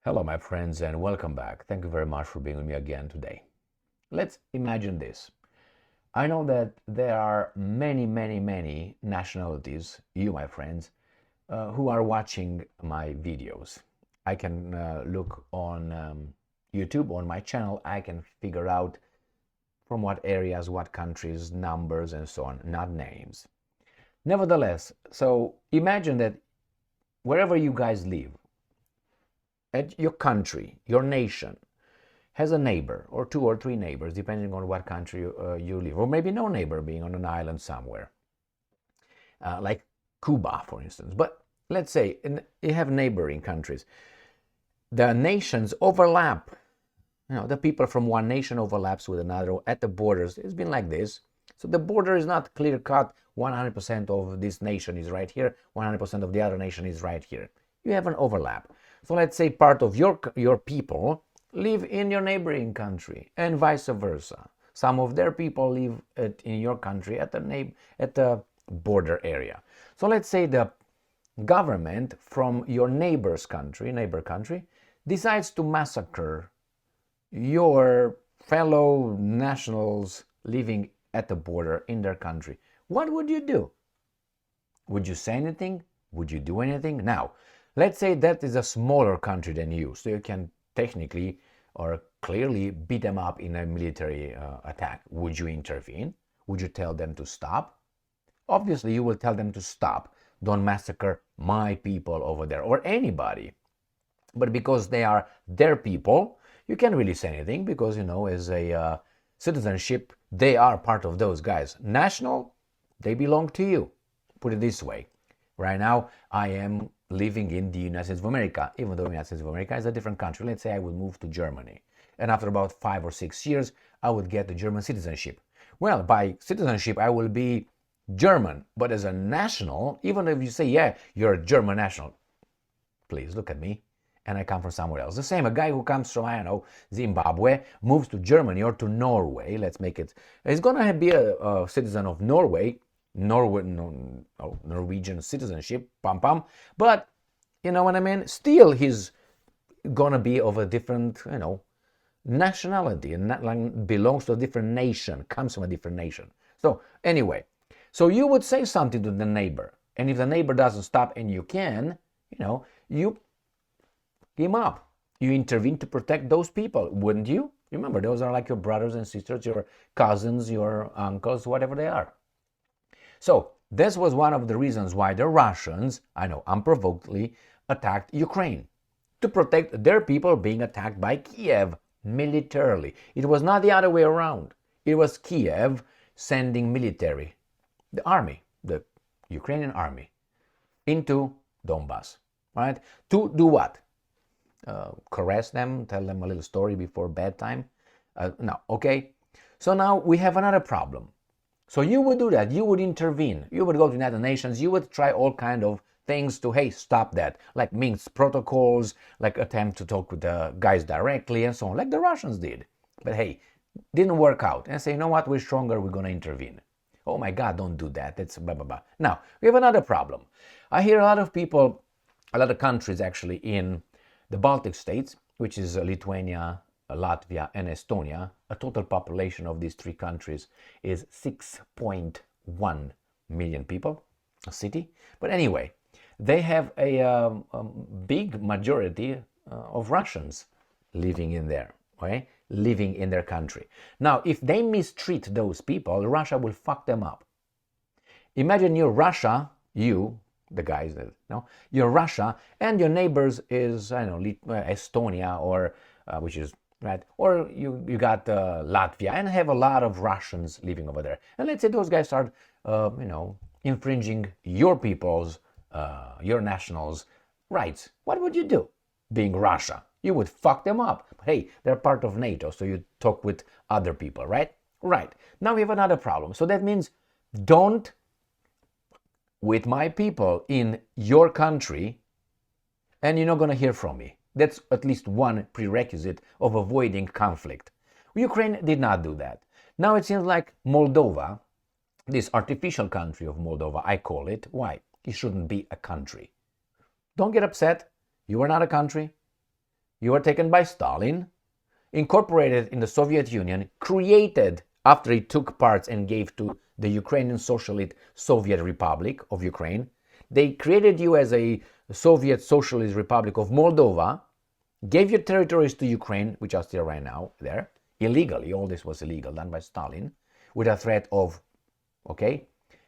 Hello, my friends, and welcome back. Thank you very much for being with me again today. Let's imagine this. I know that there are many nationalities, you, my friends, who are watching my videos. I can look on YouTube, on my channel, I can figure out from what areas, what countries, numbers, and so on, not names. Nevertheless, so imagine that wherever you guys live, at your country, your nation, has a neighbor or two or three neighbors, depending on what country you live, or maybe no neighbor being on an island somewhere, like Cuba, for instance. But let's say you have neighboring countries. The nations overlap. The people from one nation overlaps with another at the borders. It's been like this. So the border is not clear cut. 100% of this nation is right here. 100% of the other nation is right here. You have an overlap. So let's say part of your people live in your neighboring country and vice versa. Some of their people live in your country at the border area. So let's say the government from your neighbor country, decides to massacre your fellow nationals living at the border in their country. What would you do? Would you say anything? Would you do anything? Now, let's say that is a smaller country than you, so you can technically or clearly beat them up in a military attack. Would you intervene? Would you tell them to stop? Obviously, you will tell them to stop. Don't massacre my people over there or anybody. But because they are their people, you can't really say anything because, as a citizenship, they are part of those guys. National, they belong to you. Put it this way. Right now, I am living in the United States of America, even though the United States of America is a different country. Let's say I would move to Germany. And after about 5 or 6 years, I would get the German citizenship. Well, by citizenship, I will be German. But as a national, even if you say, yeah, you're a German national, please look at me. And I come from somewhere else. The same, a guy who comes from, Zimbabwe, moves to Germany or to Norway, let's make it, he's going to be a citizen of Norwegian citizenship, pam pam. But, you know what I mean? Still, he's going to be of a different, nationality, and belongs to a different nation, comes from a different nation. So, anyway, so you would say something to the neighbor. And if the neighbor doesn't stop and you can, you him up. You intervene to protect those people, wouldn't you? Remember, those are like your brothers and sisters, your cousins, your uncles, whatever they are. So this was one of the reasons why the Russians, unprovokedly, attacked Ukraine, to protect their people being attacked by Kiev militarily. It was not the other way around. It was Kiev sending military, the army, the Ukrainian army, into Donbass, right? To do what? Caress them, tell them a little story before bedtime. No, okay? So now we have another problem. So you would do that. You would intervene. You would go to the United Nations. You would try all kind of things to, hey, stop that. Like Minsk protocols, like attempt to talk with the guys directly and so on, like the Russians did. But hey, didn't work out. And say, you know what, we're stronger, we're going to intervene. Oh my God, don't do that. That's blah, blah, blah. Now, we have another problem. I hear a lot of people, a lot of countries actually in the Baltic states, which is Lithuania, Latvia, and Estonia, a total population of these three countries is 6.1 million people, a city. But anyway, they have a big majority of Russians living in there, okay? Living in their country. Now, if they mistreat those people, Russia will fuck them up. Imagine you're Russia, the guys that you're Russia, and your neighbors is Estonia or which is right, or you got Latvia and have a lot of Russians living over there, and let's say those guys start infringing your people's your nationals' rights. What would you do? Being Russia, you would fuck them up. Hey, they're part of NATO, so you talk with other people, right? Right. Now we have another problem. So that means don't with my people in your country, and you're not going to hear from me. That's at least one prerequisite of avoiding conflict. Ukraine did not do that. Now it seems like Moldova, this artificial country of Moldova, I call it. Why? It shouldn't be a country. Don't get upset. You are not a country. You were taken by Stalin, incorporated in the Soviet Union, created after he took parts and gave to the Ukrainian Socialist Soviet Republic of Ukraine. They created you as a Soviet Socialist Republic of Moldova, gave your territories to Ukraine, which are still right now there, illegally. All this was illegal, done by Stalin, with a threat of, okay?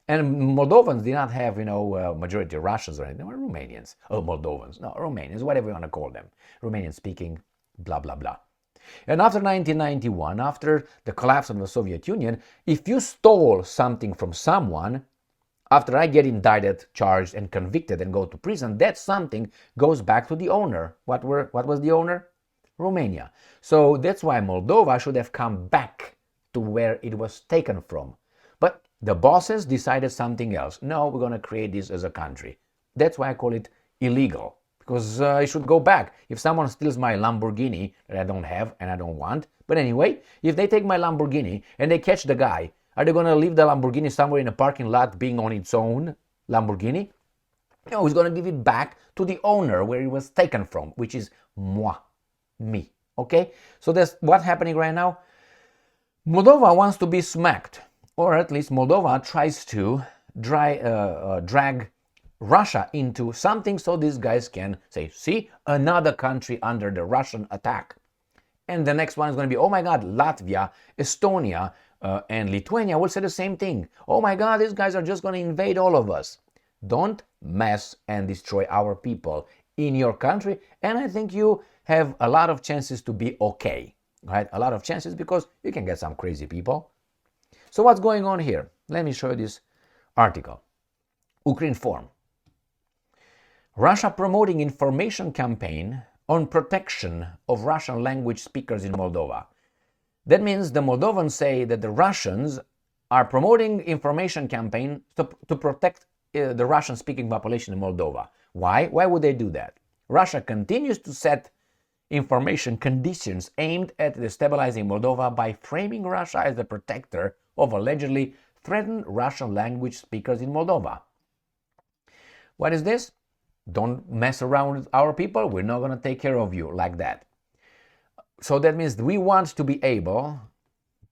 And Moldovans did not have, majority Russians or anything. They were Romanians. Oh, Moldovans. No, Romanians, whatever you want to call them. Romanian speaking, blah, blah, blah. And after 1991, after the collapse of the Soviet Union, if you stole something from someone, after I get indicted, charged, and convicted and go to prison, that something goes back to the owner. What was the owner? Romania. So that's why Moldova should have come back to where it was taken from. But the bosses decided something else. No, we're going to create this as a country. That's why I call it illegal. Because it should go back. If someone steals my Lamborghini that I don't have and I don't want, but anyway, if they take my Lamborghini and they catch the guy, are they going to leave the Lamborghini somewhere in a parking lot being on its own Lamborghini? No, he's going to give it back to the owner where it was taken from, which is moi, me. Okay? So that's what's happening right now. Moldova wants to be smacked, or at least Moldova tries to drag Russia into something so these guys can say, see, another country under the Russian attack. And the next one is going to be, oh my God, Latvia, Estonia, and Lithuania will say the same thing. Oh my God, these guys are just going to invade all of us. Don't mess and destroy our people in your country. And I think you have a lot of chances to be okay. Right? A lot of chances because you can get some crazy people. So what's going on here? Let me show you this article. Ukrinform. Russia promoting information campaign on protection of Russian language speakers in Moldova. That means the Moldovans say that the Russians are promoting information campaign to protect the Russian-speaking population in Moldova. Why? Why would they do that? Russia continues to set information conditions aimed at destabilizing Moldova by framing Russia as the protector of allegedly threatened Russian language speakers in Moldova. What is this? Don't mess around with our people. We're not going to take care of you like that. So that means we want to be able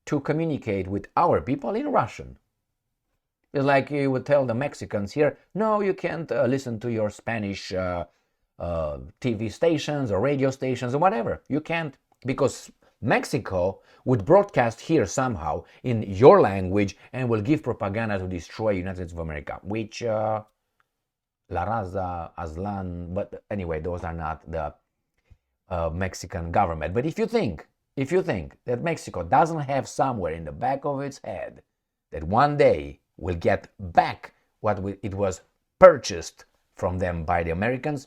to communicate with our people in Russian. It's like you would tell the Mexicans here, no, you can't listen to your Spanish TV stations or radio stations or whatever. You can't, because Mexico would broadcast here somehow in your language and will give propaganda to destroy United States of America, which La Raza, Azlan, but anyway, those are not the Mexican government. But if you think that Mexico doesn't have somewhere in the back of its head that one day will get back what it was purchased from them by the Americans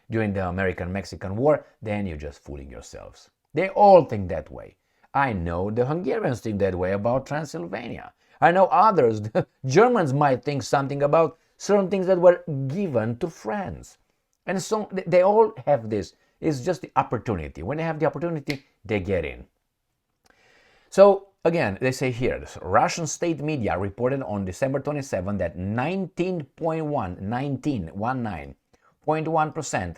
during the American-Mexican War, then you're just fooling yourselves. They all think that way. I know the Hungarians think that way about Transylvania. I know others, the Germans might think something about certain things that were given to France. And so they all have this. It's just the opportunity. When they have the opportunity, they get in. So again, they say here, the Russian state media reported on December 27 that 19.1%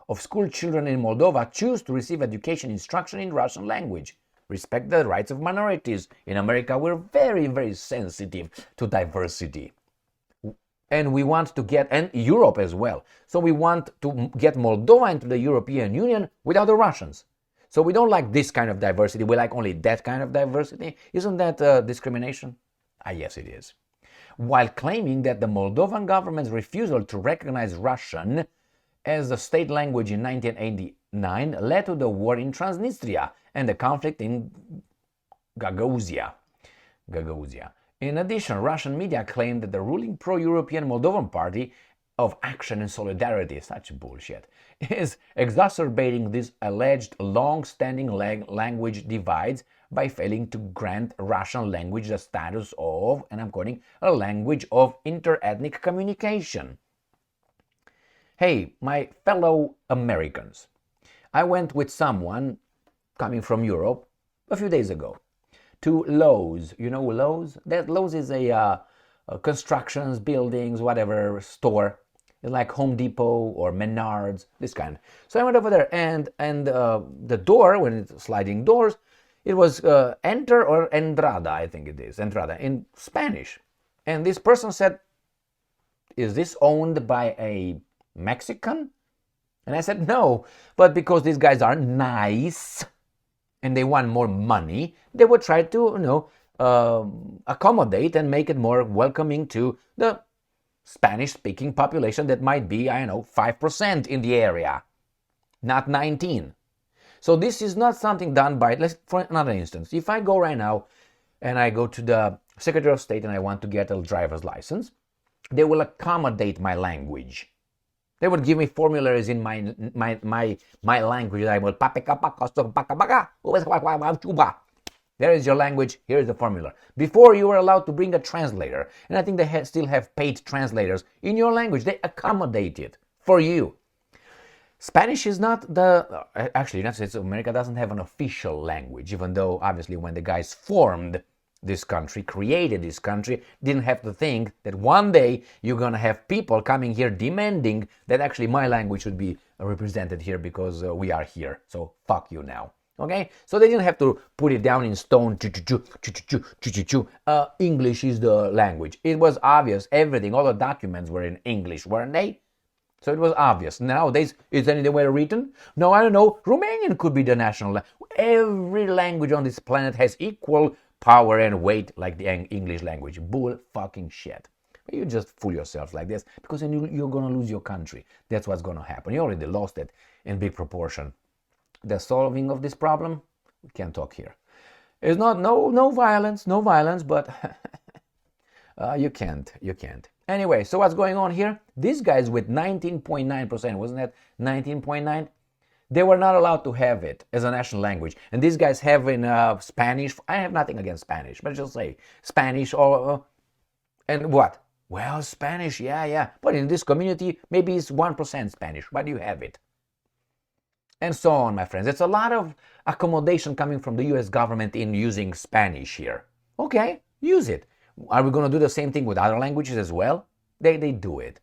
of school children in Moldova choose to receive education instruction in Russian language. Respect the rights of minorities. In America, we're very, very sensitive to diversity. And we want to get, and Europe as well. So we want to get Moldova into the European Union without the Russians. So we don't like this kind of diversity. We like only that kind of diversity. Isn't that discrimination? Ah, yes, it is. While claiming that the Moldovan government's refusal to recognize Russian as the state language in 1989 led to the war in Transnistria and the conflict in Gagauzia. In addition, Russian media claimed that the ruling pro-European Moldovan Party of Action and Solidarity, such bullshit, is exacerbating these alleged long-standing language divides by failing to grant Russian language the status of, and I'm quoting, a language of inter-ethnic communication. Hey, my fellow Americans, I went with someone coming from Europe a few days ago to Lowe's. You know Lowe's? Lowe's is a constructions, buildings, whatever store. It's like Home Depot or Menards, this kind. So I went over there, and the door, when it's sliding doors, it was enter or entrada, I think it is, entrada, in Spanish. And this person said, is this owned by a Mexican? And I said, no, but because these guys are nice and they want more money, they would try to, accommodate and make it more welcoming to the Spanish-speaking population that might be, 5% in the area, not 19. So this is not something done by, for another instance, if I go right now and I go to the Secretary of State and I want to get a driver's license, they will accommodate my language. They would give me formularies in my language. I will there is your language, here is the formula. Before, you were allowed to bring a translator, and I think they still have paid translators in your language. They accommodate it for you. Spanish is not actually, United States of America doesn't have an official language, even though obviously when the guys formed this country, created this country, didn't have to think that one day you're going to have people coming here demanding that actually my language should be represented here because we are here. So fuck you now. Okay, so they didn't have to put it down in stone. English is the language. It was obvious. Everything, all the documents were in English, weren't they? So it was obvious. Nowadays, is anywhere written? No, I don't know. Romanian could be the national language. Every language on this planet has equal power and weight like the English language. Bull fucking shit. You just fool yourself like this because then you're going to lose your country. That's what's going to happen. You already lost it in big proportion. The solving of this problem, we can't talk here. It's not no violence, but you can't. Anyway, so what's going on here? These guys with 19.9%, wasn't that 19.9? They were not allowed to have it as a national language. And these guys have in Spanish. I have nothing against Spanish, but just say Spanish or and what? Well, Spanish, yeah. But in this community, maybe it's 1% Spanish. Why do you have it? And so on, my friends. It's a lot of accommodation coming from the US government in using Spanish here. Okay, use it. Are we going to do the same thing with other languages as well? They do it.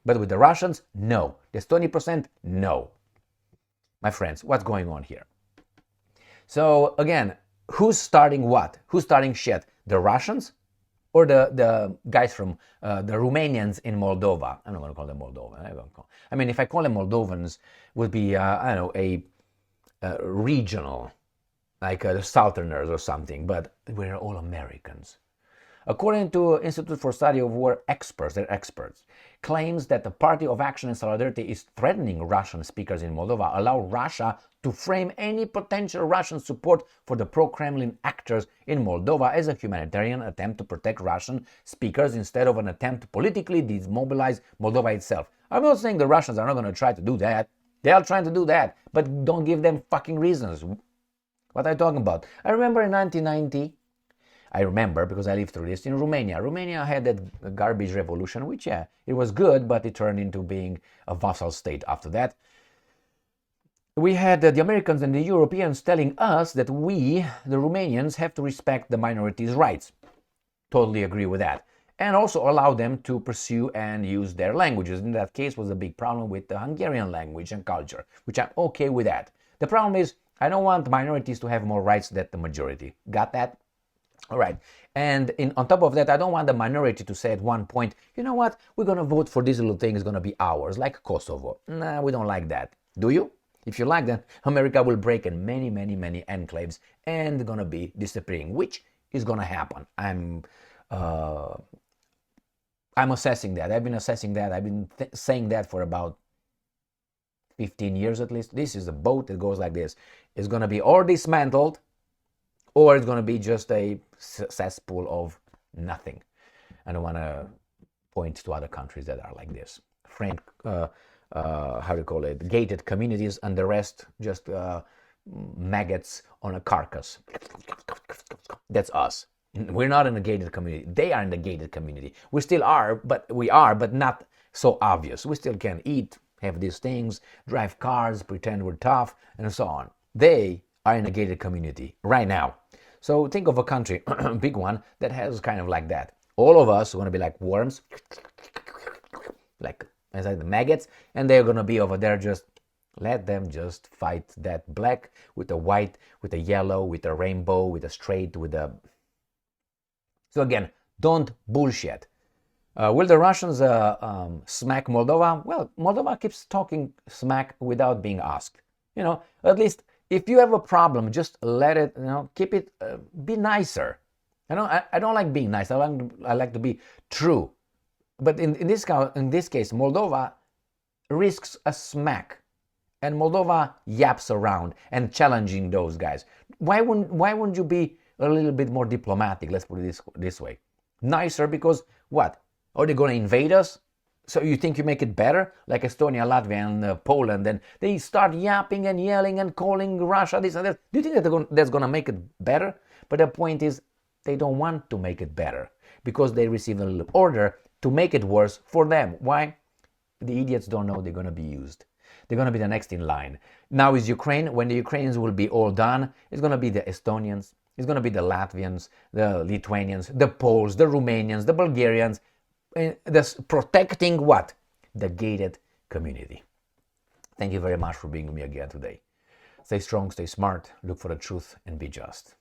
But with the Russians, no. This 20%, no. My friends, what's going on here? So again, who's starting what? Who's starting shit? The Russians or the guys from the Romanians in Moldova? I'm not going to call them Moldovan. I mean, if I call them Moldovans, would be a regional, like the Southerners or something. But we're all Americans. According to Institute for Study of War experts, they're experts, claims that the Party of Action and Solidarity is threatening Russian speakers in Moldova, allow Russia to frame any potential Russian support for the pro-Kremlin actors in Moldova as a humanitarian attempt to protect Russian speakers instead of an attempt to politically demobilize Moldova itself. I'm not saying the Russians are not going to try to do that. They are trying to do that, but don't give them fucking reasons. What are you talking about? I remember in 1990, because I lived through this in Romania. Romania had that garbage revolution, which, it was good, but it turned into being a vassal state after that. We had the Americans and the Europeans telling us that we, the Romanians, have to respect the minorities' rights. Totally agree with that. And also allow them to pursue and use their languages. In that case was a big problem with the Hungarian language and culture, which I'm okay with that. The problem is, I don't want minorities to have more rights than the majority. Got that? All right. And on top of that, I don't want the minority to say at one point, you know what, we're going to vote for this little thing, it's going to be ours, like Kosovo. Nah, we don't like that. Do you? If you like that, America will break in many, many, many enclaves and going to be disappearing, which is going to happen. I'm assessing that. I've been assessing that. I've been saying that for about 15 years at least. This is a boat that goes like this. It's going to be or dismantled, or it's going to be just a cesspool of nothing. I don't want to point to other countries that are like this. Gated communities, and the rest just maggots on a carcass. That's us. We're not in a gated community. They are in the gated community. We still are, but not so obvious. We still can eat, have these things, drive cars, pretend we're tough, and so on. They are in a gated community right now. So think of a country, big one, that has kind of like that. All of us are going to be like worms, like inside the maggots, and they're gonna be over there. Just let them just fight that black with the white, with the yellow, with the rainbow, with the straight, with the. So again, don't bullshit. Will the Russians smack Moldova? Well, Moldova keeps talking smack without being asked. At least if you have a problem, just let it. Keep it. Be nicer. I don't like being nice. I like to be true. But in this case, Moldova risks a smack, and Moldova yaps around and challenging those guys. Why wouldn't you be a little bit more diplomatic? Let's put it this way. Nicer, because what? Are they going to invade us? So you think you make it better? Like Estonia, Latvia, and Poland, and they start yapping and yelling and calling Russia this and that. Do you think that's going to make it better? But the point is, they don't want to make it better because they receive a little order to make it worse for them. Why? The idiots don't know they're going to be used. They're going to be the next in line. Now is Ukraine. When the Ukrainians will be all done, it's going to be the Estonians, it's going to be the Latvians, the Lithuanians, the Poles, the Romanians, the Bulgarians, protecting what? The gated community. Thank you very much for being with me again today. Stay strong, stay smart, look for the truth, and be just.